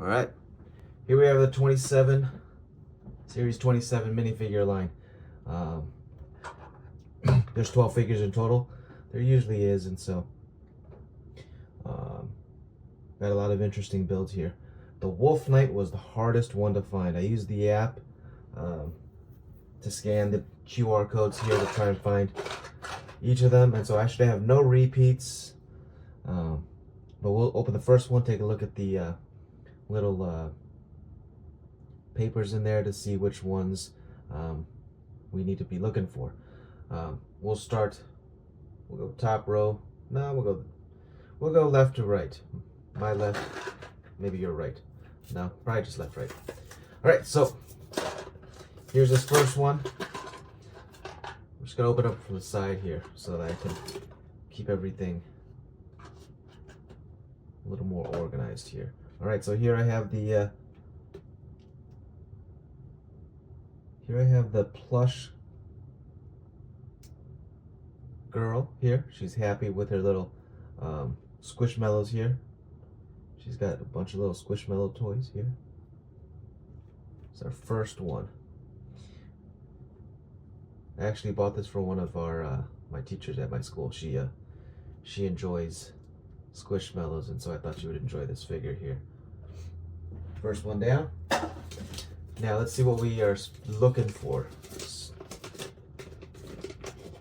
All right, here we have the 27 Series 27 minifigure line. Um, there's 12 figures in total. There usually is, and so um, got a lot of interesting builds here. The Wolf Knight was the hardest one to find. I used the app um, to scan the QR codes here to try and find each of them, and so I should have no repeats. But we'll open the first one, take a look at the little papers in there to see which ones we need to be looking for. We'll go top row. No, we'll go left to right. My left, maybe your right. No, probably just left, right. All right, so here's this first one. I'm just gonna open up from the side here so that I can keep everything a little more organized here. All right, so here I have the plush girl here. She's happy with her little Squishmallows here. She's got a bunch of little Squishmallow toys here. It's our first one. I actually bought this for one of our my teachers at my school. She enjoys Squishmallows, and so I thought she would enjoy this figure here. First one down. Now let's see what we are looking for.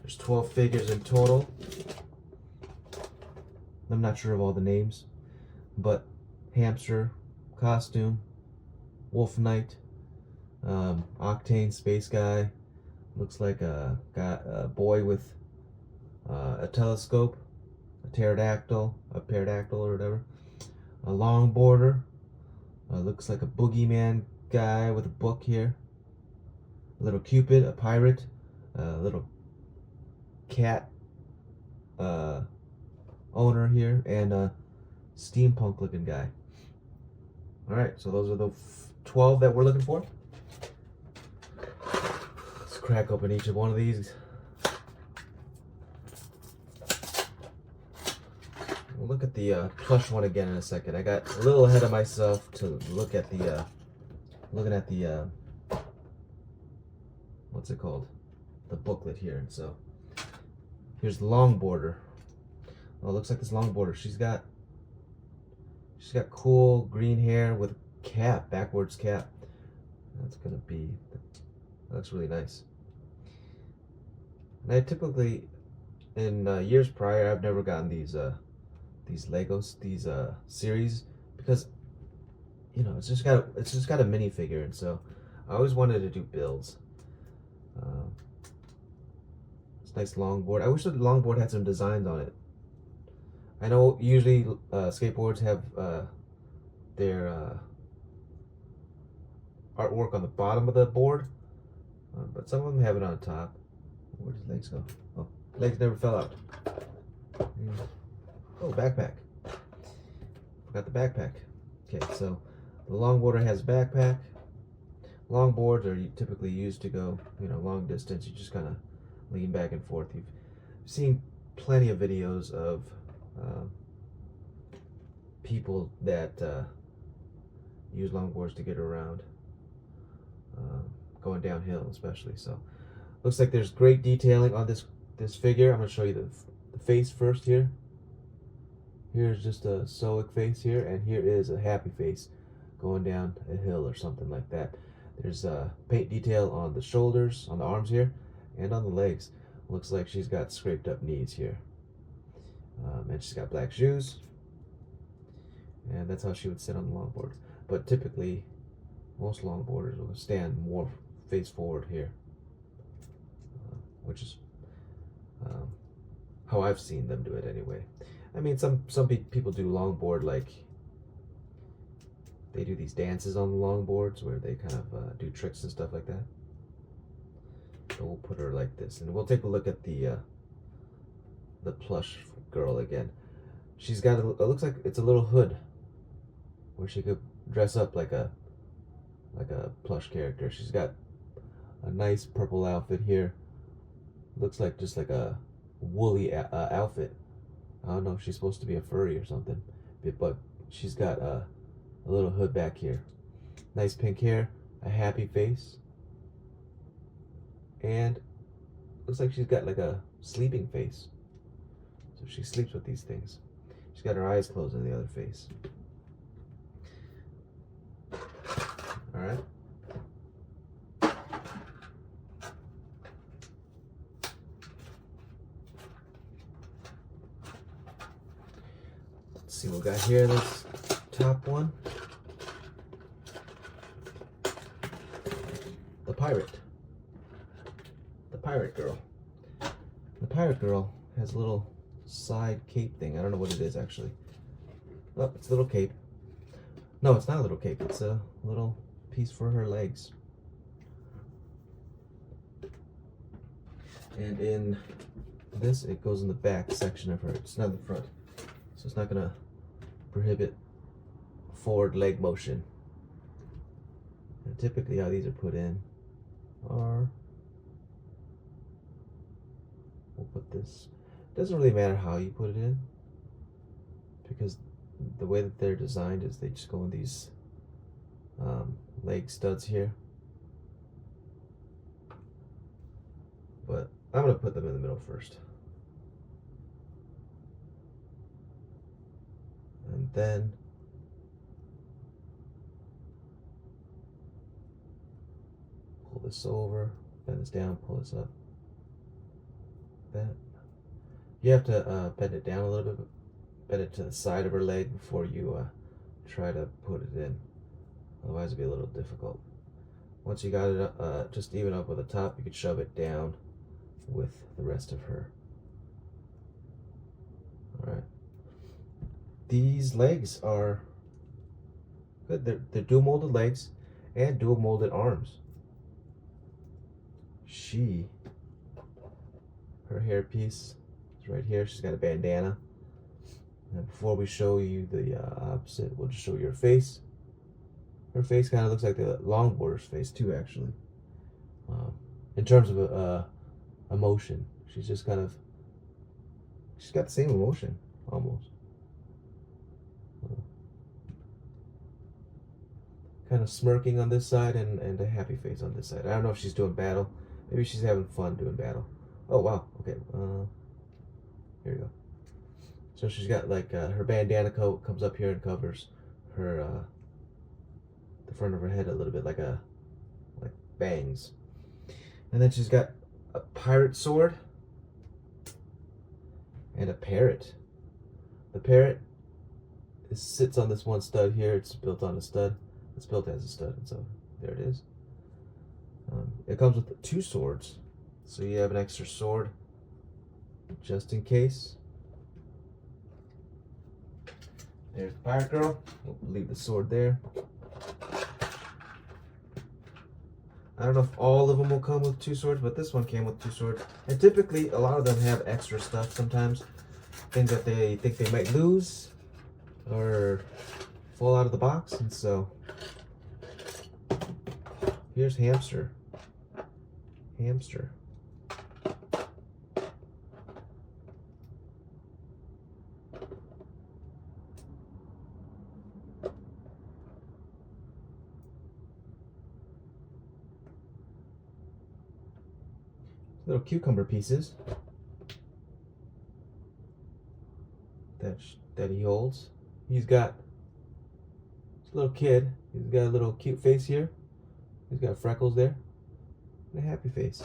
There's 12 figures in total. I'm not sure of all the names, but hamster, costume, Wolf Knight, Octane Space Guy, looks like a boy with a telescope, a pterodactyl or whatever, a longboarder, looks like a boogeyman guy with a book here, a little Cupid, a pirate, a little cat owner here, and a steampunk looking guy. All right, so those are the 12 that we're looking for. Let's crack open each of one of these. We'll look at the plush one again in a second. I got a little ahead of myself to look at the looking at the what's it called, the booklet here. And so here's the longboarder. Oh, it looks like this longboarder. She's got cool green hair with cap, backwards cap. That looks really nice. And I typically, in years prior, I've never gotten these Legos, these series, because it's just got a minifigure, and so I always wanted to do builds. It's a nice longboard. I wish the longboard had some designs on it. I know usually skateboards have their artwork on the bottom of the board, but some of them have it on top. Where did his legs go? Oh, legs never fell out. Oh, backpack. Forgot the backpack. Okay, so the longboarder has a backpack. Longboards are typically used to go, long distance. You just kind of lean back and forth. You've seen plenty of videos of people that use longboards to get around, going downhill especially. So looks like there's great detailing on this figure. I'm going to show you the face first here. Here's just a stoic face here, and here is a happy face going down a hill or something like that. There's paint detail on the shoulders, on the arms here, and on the legs. Looks like she's got scraped up knees here. And she's got black shoes, and that's how she would sit on the longboard. But typically, most longboarders will stand more face forward here, which is how I've seen them do it anyway. I mean, some people do longboard, like they do these dances on the longboards where they kind of do tricks and stuff like that. So we'll put her like this, and we'll take a look at the plush girl again. She's got it looks like it's a little hood where she could dress up like a plush character. She's got a nice purple outfit here. Looks like just like a woolly outfit. I don't know if she's supposed to be a furry or something, but she's got a little hood back here. Nice pink hair, a happy face, and looks like she's got like a sleeping face. So she sleeps with these things. She's got her eyes closed on the other face. All right. Let's see what we got here. This top one. The pirate. The pirate girl. The pirate girl has a little side cape thing. I don't know what it is actually. Oh, it's a little cape. No, it's not a little cape. It's a little piece for her legs. And in this, it goes in the back section of her. It's not in the front. So it's not gonna prohibit forward leg motion. And typically how these are put in are, we'll put this, doesn't really matter how you put it in, because the way that they're designed is they just go in these leg studs here. But I'm gonna put them in the middle first. And then pull this over, bend this down, pull this up. That. You have to bend it down a little bit, bend it to the side of her leg before you try to put it in. Otherwise it'll be a little difficult. Once you got it just even up with the top, you could shove it down with the rest of her. All right. These legs are good. They're dual molded legs and dual molded arms. Her hairpiece is right here. She's got a bandana. And before we show you the opposite, we'll just show you her face. Her face kind of looks like the longboarder's face too, actually. In terms of emotion, she's just kind of, she's got the same emotion almost. Kind of smirking on this side and a happy face on this side. I don't know if she's doing battle. Maybe she's having fun doing battle. Oh wow, okay. Here we go. So she's got like her bandana coat comes up here and covers her the front of her head a little bit, like bangs. And then she's got a pirate sword and a parrot. The parrot sits on this one stud here. It's built on a stud. It's built as a stud, and so there it is. It comes with 2 swords, so you have an extra sword just in case. There's the pirate girl. We'll leave the sword there. I don't know if all of them will come with 2 swords, but this one came with 2 swords. And typically, a lot of them have extra stuff sometimes. Things that they think they might lose or fall out of the box, and so here's Hamster. Hamster. Little cucumber pieces that he holds. He's got a little kid. He's got a little cute face here. He's got freckles there and a happy face.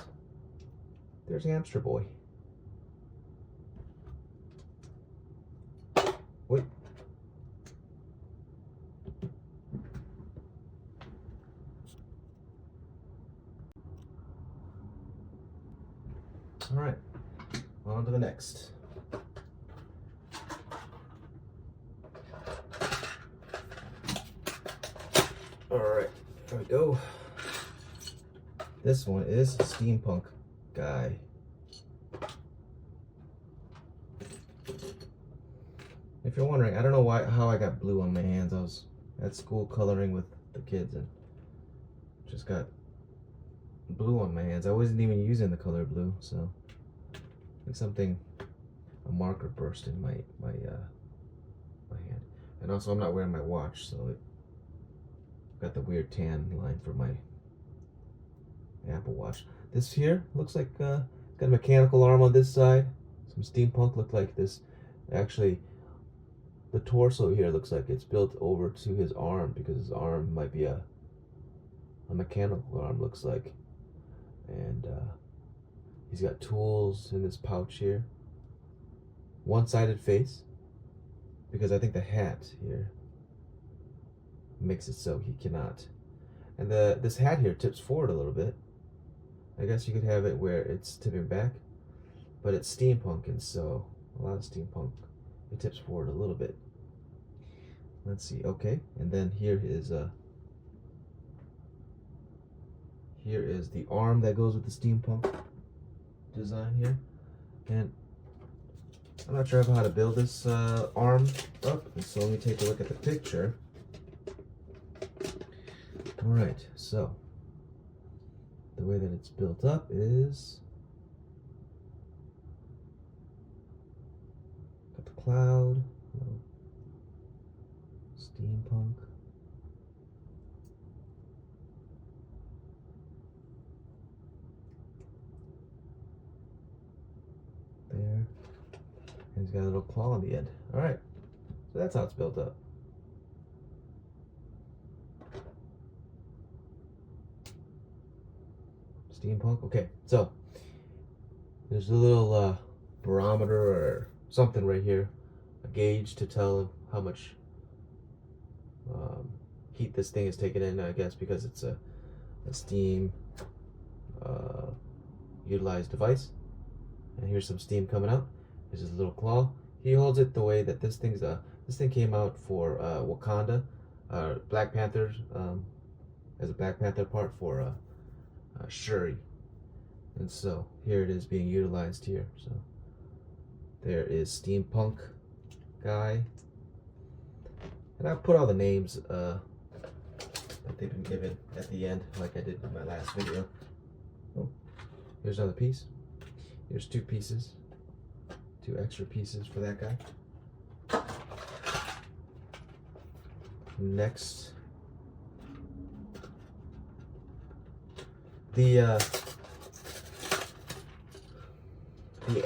There's Hamster Boy. Wait. All right, on to the next. All right, there we go. This one is Steampunk Guy. If you're wondering, I don't know how I got blue on my hands. I was at school coloring with the kids and just got blue on my hands. I wasn't even using the color blue, so I think a marker burst in my hand. And also I'm not wearing my watch, so Got the weird tan line for my Apple Watch. This here looks like got a mechanical arm on this side. Some steampunk look like this. Actually, the torso here looks like it's built over to his arm because his arm might be a mechanical arm, looks like. And he's got tools in this pouch here. One-sided face, because I think the hat here makes it so he cannot. And this hat here tips forward a little bit. I guess you could have it where it's tipping back, but it's steampunk, and so a lot of steampunk, it tips forward a little bit. Let's see, okay, and then here is the arm that goes with the steampunk design here, and I'm not sure how to build this arm up, so let me take a look at the picture. All right, so the way that it's built up is got the cloud, steampunk. There. And he's got a little claw on the end. All right, so that's how it's built up. Steampunk. Okay, so there's a little barometer or something right here, a gauge to tell him how much heat this thing is taking in, I guess, because it's a steam utilized device. And here's some steam coming out. There's his little claw. He holds it the way that this thing came out for Wakanda, Black Panthers, as a Black Panther part for Shuri. And so here it is being utilized here. So there is steampunk guy. And I put all the names that they've been given at the end, like I did in my last video. Oh, here's another piece. Here's two pieces. Two extra pieces for that guy. Next, the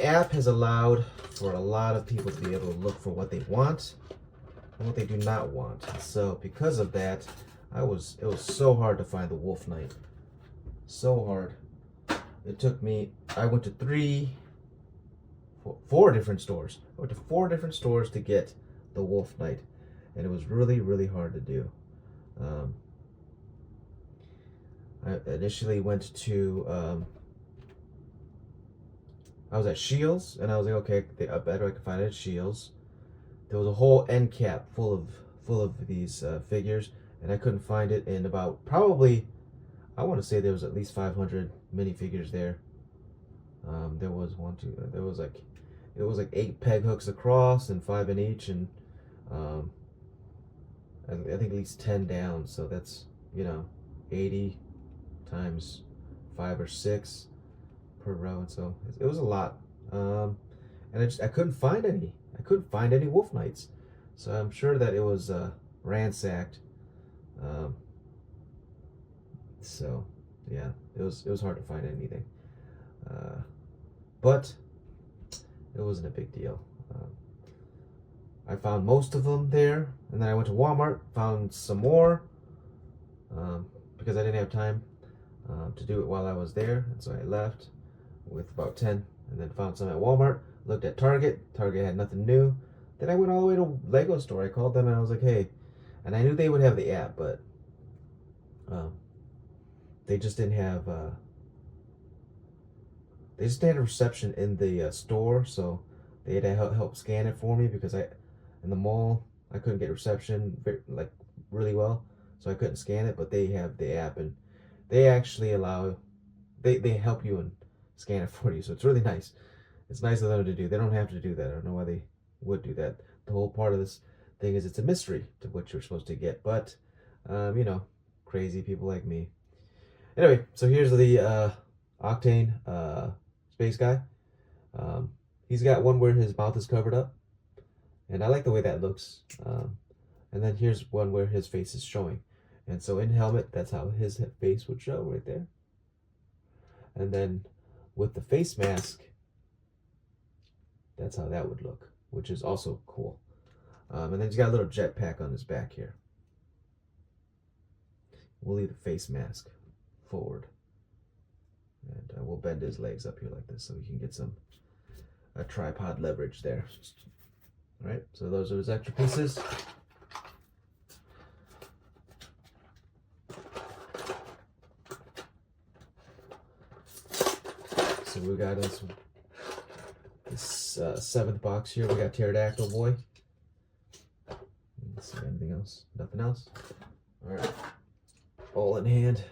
app has allowed for a lot of people to be able to look for what they want and what they do not want. So because of that, it was so hard to find the Wolf Knight. So hard. It took me, I went to four different stores. I went to 4 different stores to get the Wolf Knight, and it was really, really hard to do. I initially went to, I was at Shields, and I was like, okay, I bet I can find it at Shields. There was a whole end cap full of these figures, and I couldn't find it in about probably, I want to say there was at least 500 minifigures there. There was it was like 8 peg hooks across and 5 in each, and I think at least 10 down. So that's 80 times 5 or 6 per row, and so it was a lot. And I couldn't find any. I couldn't find any Wolf Knights. So I'm sure that it was ransacked. So yeah, it was hard to find anything, but it wasn't a big deal. I found most of them there, and then I went to Walmart, found some more, because I didn't have time to do it while I was there, and so I left with about 10, and then found some at Walmart. Looked at Target. Target had nothing new. Then I went all the way to Lego store. I called them and I was like, hey, and I knew they would have the app, but they just didn't have reception in the store, so they had to help scan it for me, because in the mall I couldn't get reception really well, so I couldn't scan it. But they have the app, and they actually they help you and scan it for you, so it's really nice. It's nice of them to do. They don't have to do that. I don't know why they would do that. The whole part of this thing is it's a mystery to what you're supposed to get, but crazy people like me. Anyway, so here's the Octane space guy. He's got one where his mouth is covered up, and I like the way that looks. And then here's one where his face is showing. And so in helmet, that's how his face would show right there. And then with the face mask, that's how that would look, which is also cool. And then he's got a little jetpack on his back here. We'll leave the face mask forward. And we'll bend his legs up here like this so we can get some tripod leverage there. All right, so those are his extra pieces. So we got this seventh box here. We got Pterodactyl Boy. Let's see, anything else? Nothing else? All right, all in hand.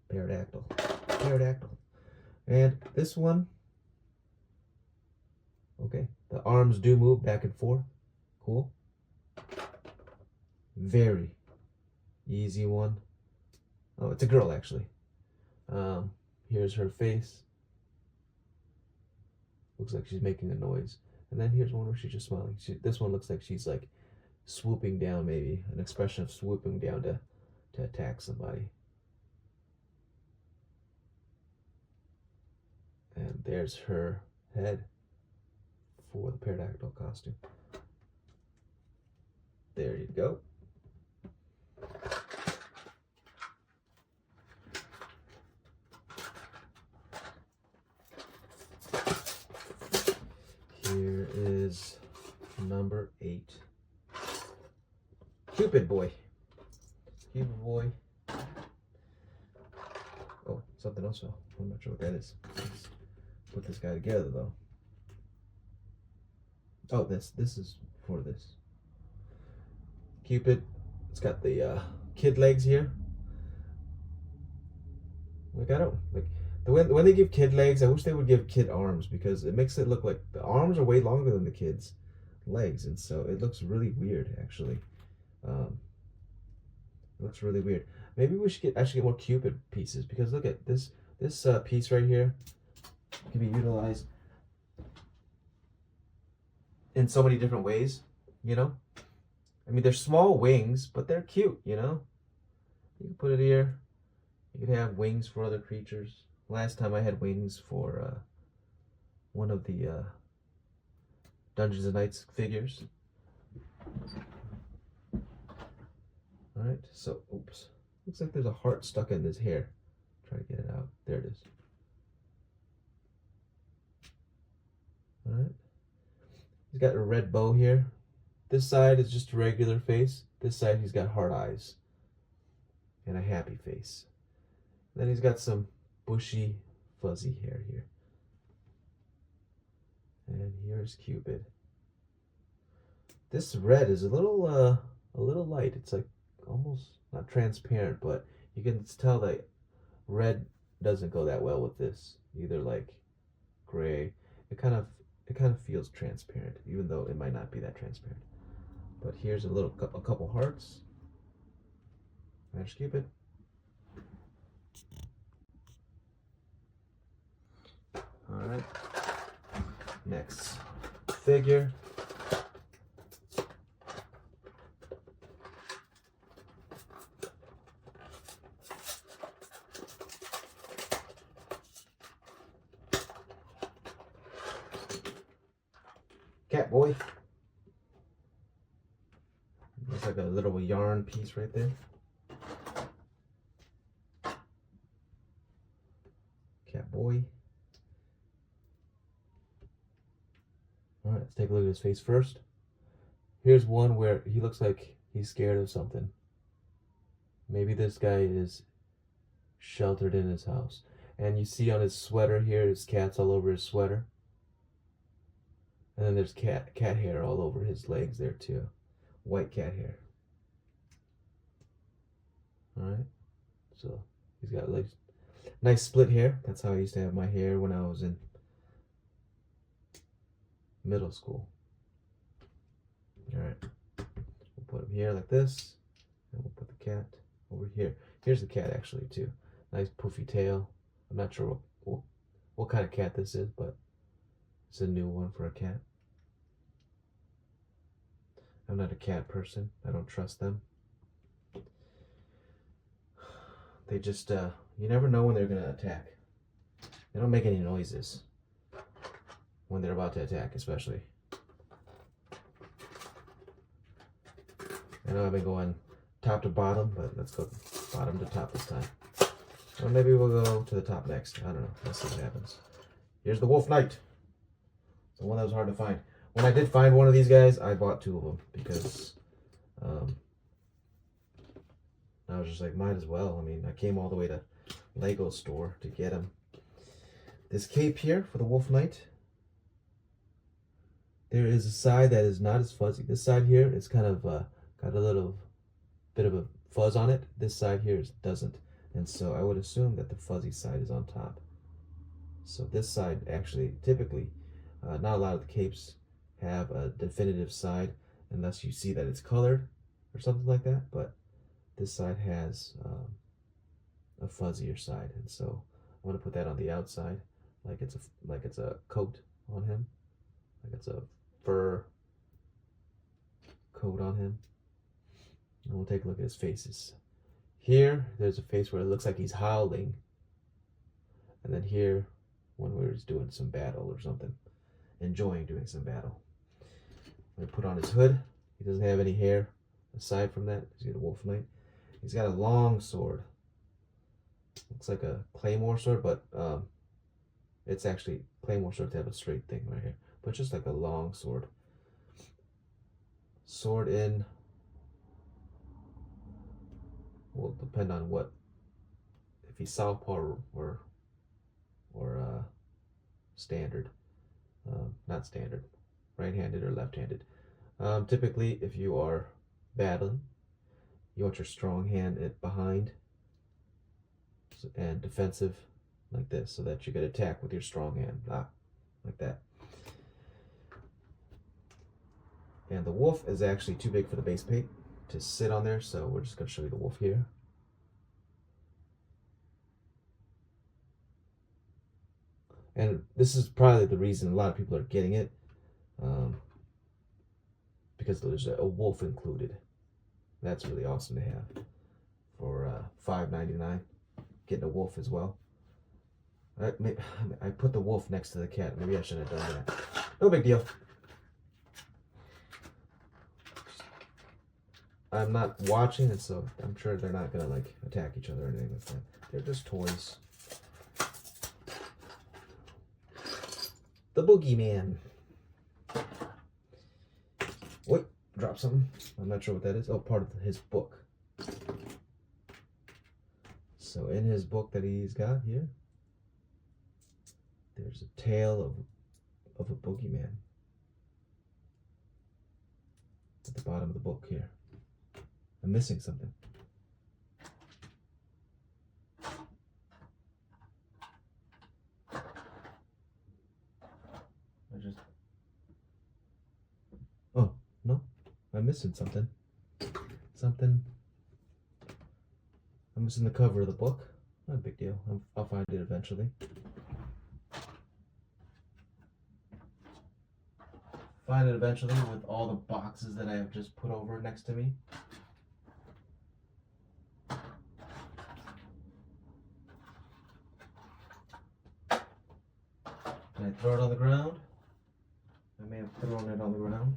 Pterodactyl. And this one, okay, the arms do move back and forth. Cool. Very easy one. Oh, it's a girl actually. Here's her face. Looks like she's making a noise. And then here's one where she's just smiling. This one looks like she's like swooping down, maybe an expression of swooping down to attack somebody. And there's her head for the pterodactyl costume. There you go. Here is number 8. Cupid Boy. Cupid Boy. Oh, something else. I'm not sure what that is. Let's put this guy together though. Oh, this is for this. Cupid. It's got the kid legs here. Like I don't like when they give kid legs. I wish they would give kid arms because it makes it look like the arms are way longer than the kid's legs, and so it looks really weird actually. It looks really weird. Maybe we should actually get more Cupid pieces because look at this piece right here can be utilized in so many different ways, you know? I mean, they're small wings, but they're cute, you know? You can put it here. You can have wings for other creatures. Last time I had wings for one of the Dungeons and Knights figures. Alright, so, oops. Looks like there's a heart stuck in his hair. Try to get it out. There it is. Alright. He's got a red bow here. This side is just a regular face. This side he's got heart eyes. And a happy face. Then he's got some bushy, fuzzy hair here. And here's Cupid. This red is a little light. It's like almost not transparent, but you can tell that red doesn't go that well with this. Either like gray. It kind of feels transparent, even though it might not be that transparent. But here's a couple hearts. There's Cupid. All right. Next figure. Cat Boy. Looks like a little yarn piece right there. Cat Boy. All right, let's take a look at his face first. Here's one where he looks like he's scared of something. Maybe this guy is sheltered in his house. And you see on his sweater here, his cat's all over his sweater. And then there's cat hair all over his legs there too. White cat hair. Alright. So he's got like nice split hair. That's how I used to have my hair when I was in middle school. Alright. We'll put him here like this. And we'll put the cat over here. Here's the cat actually too. Nice poofy tail. I'm not sure what kind of cat this is, but it's a new one for a cat. I'm not a cat person. I don't trust them. They just, you never know when they're going to attack. They don't make any noises when they're about to attack, especially. I know I've been going top to bottom, but let's go bottom to top this time. Or maybe we'll go to the top next. I don't know. Let's see what happens. Here's the Wolf Knight. The one that was hard to find. When I did find one of these guys, I bought two of them because I was just like, might as well. I mean, I came all the way to Lego store to get them. This cape here for the Wolf Knight. There is a side that is not as fuzzy. This side here is kind of got a little bit of a fuzz on it. This side here doesn't. And so I would assume that the fuzzy side is on top. So this side actually, typically, not a lot of the capes have a definitive side unless you see that it's colored or something like that. But this side has a fuzzier side. And so I'm going to put that on the outside like it's a coat on him. Like it's a fur coat on him. And we'll take a look at his faces. Here, there's a face where it looks like he's howling. And then here, one where he's doing some battle or something. Enjoying doing some battle. I'm going to put on his hood. He doesn't have any hair aside from that. He's got a Wolf Knight. He's got a long sword. Looks like a claymore sword, but it's actually claymore sword to have a straight thing right here. But just like a long sword. Sword in will depend on what, if he's southpaw or standard, not standard, right-handed or left-handed. Typically, if you are battling, you want your strong hand behind and defensive like this, so that you can attack with your strong hand, like that. And the wolf is actually too big for the base paint to sit on there, so we're just going to show you the wolf here. And this is probably the reason a lot of people are getting it, because there's a wolf included. That's really awesome to have for $5.99. Getting a wolf as well. I put the wolf next to the cat. Maybe I shouldn't have done that. No big deal. I'm not watching it, so I'm sure they're not gonna like attack each other or anything like that. They're just toys. The Boogeyman. Wait, drop something. I'm not sure what that is. Oh, part of his book. So in his book that he's got here, there's a tale of a boogeyman at the bottom of the book here. I'm missing something. Oh, no. I'm missing something. I'm missing the cover of the book. Not a big deal. I'll find it eventually. Find it eventually with all the boxes that I have just put over next to me. Can I throw it on the ground? I may have thrown it on the ground.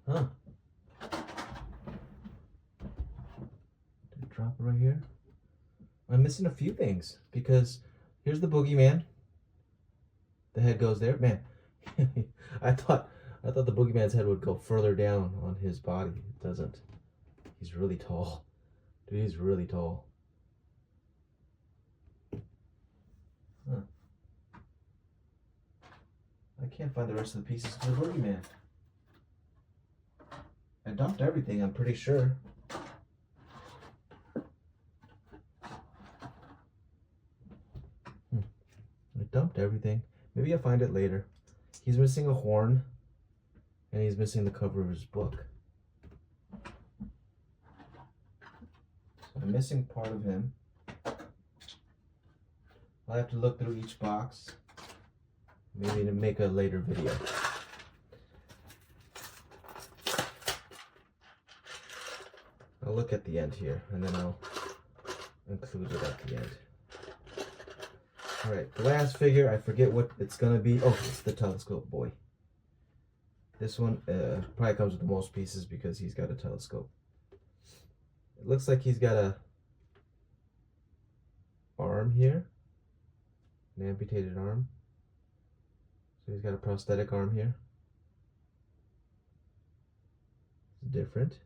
Huh. Did it drop it right here? I'm missing a few things because here's the boogeyman. The head goes there. Man, I thought the boogeyman's head would go further down on his body. It doesn't. He's really tall. Dude, he's really tall. Huh. I can't find the rest of the pieces for the boogeyman. I dumped everything, I'm pretty sure. I dumped everything. Maybe I'll find it later. He's missing a horn, and he's missing the cover of his book. So I'm missing part of him. I'll have to look through each box Maybe to make a later video. I'll look at the end here, and then I'll include it at the end. Alright, the last figure, I forget what it's gonna be. Oh, it's the telescope boy. This one probably comes with the most pieces because he's got a telescope. It looks like he's got a arm here, an amputated arm. So he's got a prosthetic arm here. It's different.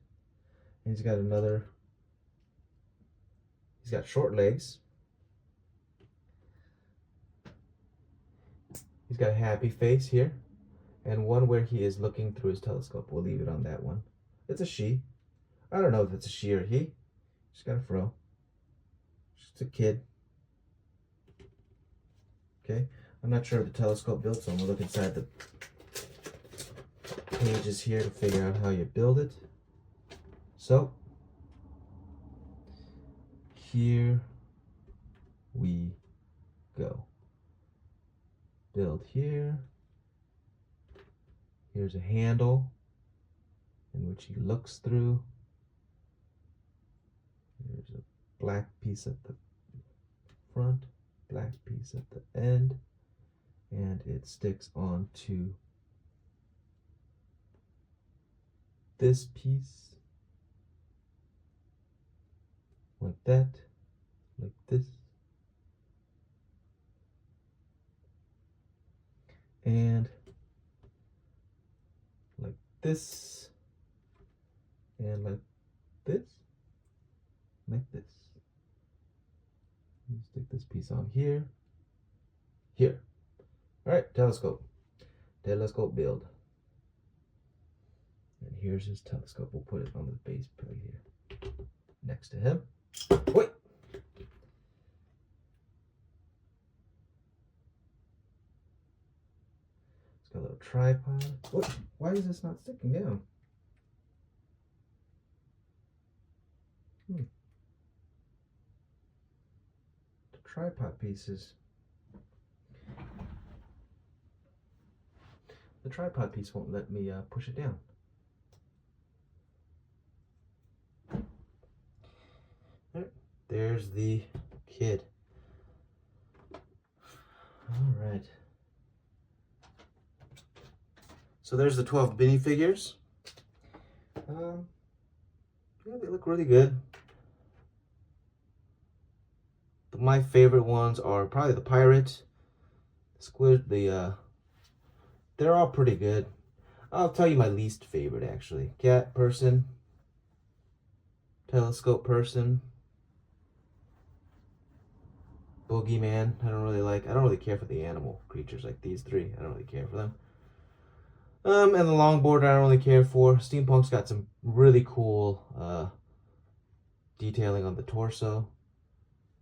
And he's got another, he's got short legs. He's got a happy face here, and one where he is looking through his telescope. We'll leave it on that one. It's a she. I don't know if it's a she or he. She's got a fro. She's a kid. Okay, I'm not sure of the telescope build, so I'm gonna look inside the pages here to figure out how you build it. So, here we go. Build here. Here's a handle in which he looks through. There's a black piece at the front, black piece at the end, and it sticks onto this piece like that, like this, and like this, and like this, like this. You stick this piece on here, here. All right, telescope build. And here's his telescope. We'll put it on the base plate here, next to him. Wait. It's got a little tripod. What? Why is this not sticking down? The tripod pieces. The tripod piece won't let me push it down. All right, there's the kid. All right. So there's the 12 minifigures. Yeah, they look really good. My favorite ones are probably the pirate, squid, they're all pretty good. I'll tell you my least favorite actually. Cat person, telescope person, boogeyman. I don't really care for the animal creatures like these three. I don't really care for them. And the longboard I don't really care for. Steampunk's got some really cool detailing on the torso.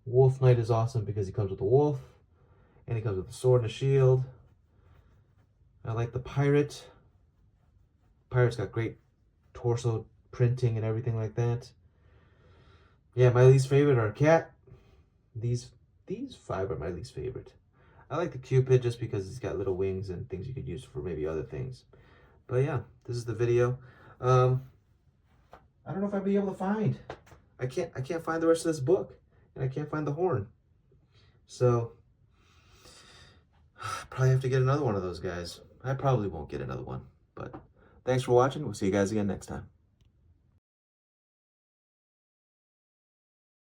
Wolf Knight is awesome because he comes with a wolf, and he comes with a sword and a shield. I like the pirate. Pirate's got great torso printing and everything like that. Yeah, my least favorite are cat. These 5 are my least favorite. I like the Cupid just because he's got little wings and things you could use for maybe other things. But yeah, this is the video. I don't know if I'll be able to find. I can't find the rest of this book. And I can't find the horn. So, probably have to get another one of those guys. I probably won't get another one. But thanks for watching. We'll see you guys again next time.